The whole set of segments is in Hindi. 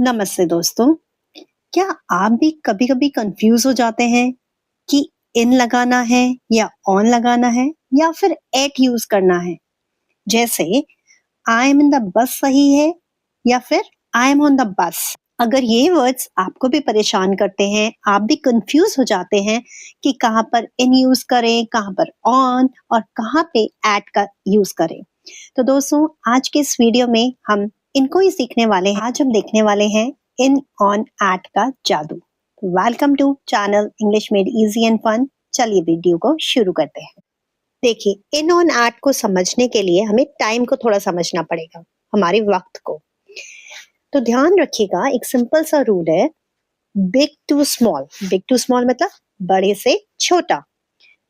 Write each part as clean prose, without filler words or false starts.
नमस्ते दोस्तों। क्या आप भी कभी-कभी कंफ्यूज हो जाते हैं कि इन लगाना है या ऑन लगाना है या फिर एट यूज करना है? जैसे I am in the bus सही है या फिर I am on the bus? अगर ये वर्ड्स आपको भी परेशान करते हैं, आप भी कंफ्यूज हो जाते हैं कि कहाँ पर इन यूज करें, कहाँ पर ऑन और कहाँ पे एट का यूज करें। तो दोस्तों, आज के इस वीडियो में हम इनको ही सीखने वाले हैं। आज हम देखने वाले हैं इन ऑन एट का जादू। Welcome to channel English made easy and fun. चलिए वीडियो को शुरू करते हैं। देखिए, इन ऑन एट को समझने के लिए हमें टाइम को थोड़ा समझना पड़ेगा, हमारे वक्त को। तो ध्यान रखिएगा, एक सिंपल सा रूल है, big to small. Big to small मतलब बड़े से छोटा।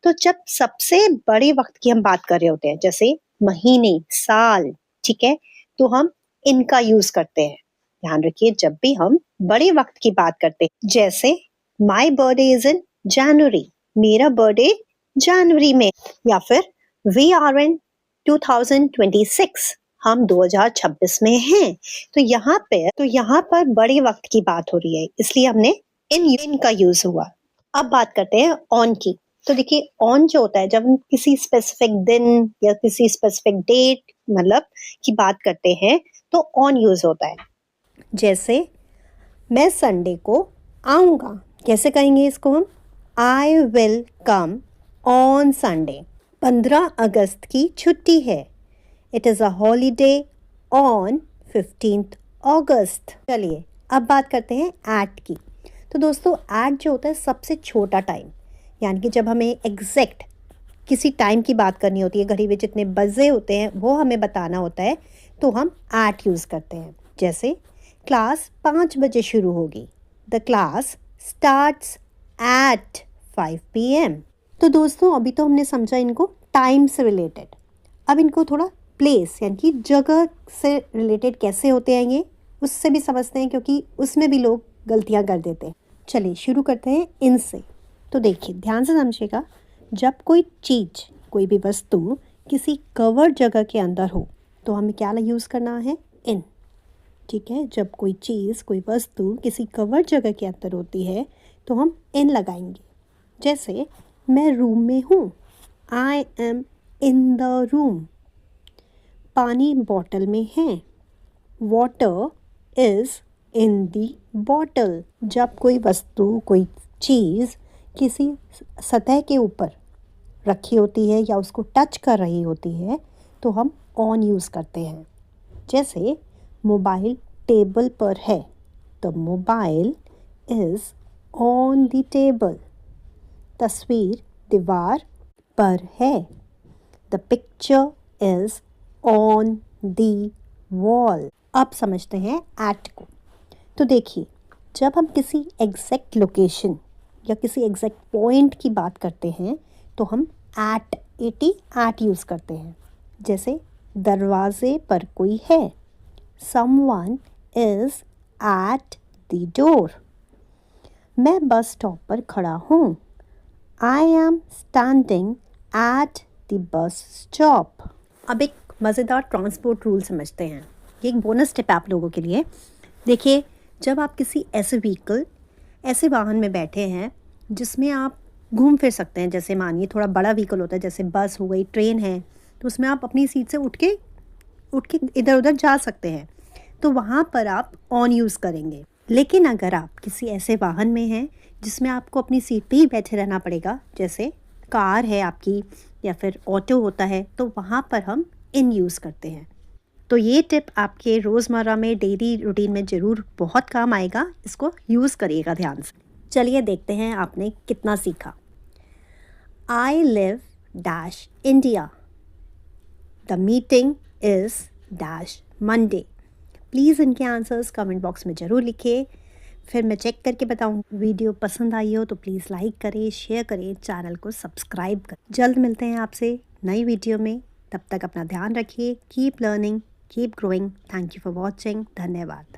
तो जब सबसे बड़े वक्त की हम बात कर रहे होते हैं, जैसे महीने, साल, ठीक है, तो हम इनका यूज करते हैं। ध्यान रखिए, जब भी हम बड़े वक्त की बात करते हैं, जैसे माई बर्थडे इज इन जनवरी, मेरा बर्थडे जनवरी में, या फिर वी आर इन 2026, हम 2026 में हैं। तो यहाँ पर बड़े वक्त की बात हो रही है, इसलिए हमने इन का यूज हुआ। अब बात करते हैं ऑन की। तो देखिए, ऑन जो होता है, जब हम किसी स्पेसिफिक दिन या किसी स्पेसिफिक डेट मतलब की बात करते हैं, तो ऑन यूज होता है। जैसे मैं संडे को आऊँगा, कैसे कहेंगे इसको हम? I will come on Sunday. 15 अगस्त की छुट्टी है। It is a holiday on 15th अगस्त। चलिए अब बात करते हैं एट की। तो दोस्तों, एट जो होता है सबसे छोटा टाइम, यानी कि जब हमें एग्जैक्ट किसी टाइम की बात करनी होती है, घड़ी में जितने बजे होते हैं वो हमें बताना होता है, तो हम एट यूज़ करते हैं। जैसे क्लास 5 बजे शुरू होगी, the class starts at 5 PM। तो दोस्तों, अभी तो हमने समझा इनको टाइम से रिलेटेड। अब इनको थोड़ा प्लेस यानी कि जगह से रिलेटेड कैसे होते हैं ये, उससे भी समझते हैं, क्योंकि उसमें भी लोग गलतियां कर देते हैं। चलिए शुरू करते हैं इनसे। तो देखिए, ध्यान से समझिएगा, जब कोई चीज़, कोई भी वस्तु किसी कवर्ड जगह के अंदर हो, तो हमें क्या यूज़ करना है? इन। ठीक है, जब कोई चीज़, कोई वस्तु किसी कवर्ड जगह के अंदर होती है, तो हम इन लगाएंगे। जैसे मैं रूम में हूँ, I am in the room. पानी बॉटल में है, water is in the bottle. जब कोई वस्तु, कोई चीज़ किसी सतह के ऊपर रखी होती है या उसको टच कर रही होती है, तो हम ऑन यूज़ करते हैं। जैसे मोबाइल टेबल पर है, the mobile is on the table. तस्वीर दीवार पर है, the picture is on the wall. अब समझते हैं एट को। तो देखिए, जब हम किसी एग्जैक्ट लोकेशन या किसी एग्जैक्ट पॉइंट की बात करते हैं, तो हम एट यूज़ करते हैं। जैसे दरवाजे पर कोई है, someone is at the door. मैं बस स्टॉप पर खड़ा हूँ, I am standing at the bus stop. अब एक मज़ेदार ट्रांसपोर्ट रूल समझते हैं। ये एक बोनस टिप आप लोगों के लिए। देखिए, जब आप किसी ऐसे वाहन में बैठे हैं जिसमें आप घूम फिर सकते हैं, जैसे मानिए थोड़ा बड़ा व्हीकल होता है, जैसे बस हो गई, ट्रेन है, तो उसमें आप अपनी सीट से उठ के इधर उधर जा सकते हैं, तो वहाँ पर आप ऑन यूज़ करेंगे। लेकिन अगर आप किसी ऐसे वाहन में हैं जिसमें आपको अपनी सीट पे ही बैठे रहना पड़ेगा, जैसे कार है आपकी या फिर ऑटो होता है, तो वहाँ पर हम इन यूज़ करते हैं। तो ये टिप आपके रोज़मर्रा में, डेली रूटीन में ज़रूर बहुत काम आएगा। इसको यूज़ करिएगा ध्यान से। चलिए देखते हैं आपने कितना सीखा। I live dash India, the meeting is dash Monday. Please इनके आंसर्स कमेंट बॉक्स में ज़रूर लिखिए, फिर मैं चेक करके बताऊँ। वीडियो पसंद आई हो तो प्लीज़ लाइक करें, शेयर करें, चैनल को सब्सक्राइब करें। जल्द मिलते हैं आपसे नई वीडियो में। तब तक अपना ध्यान रखिए। Keep learning, keep growing. Thank you for watching. धन्यवाद।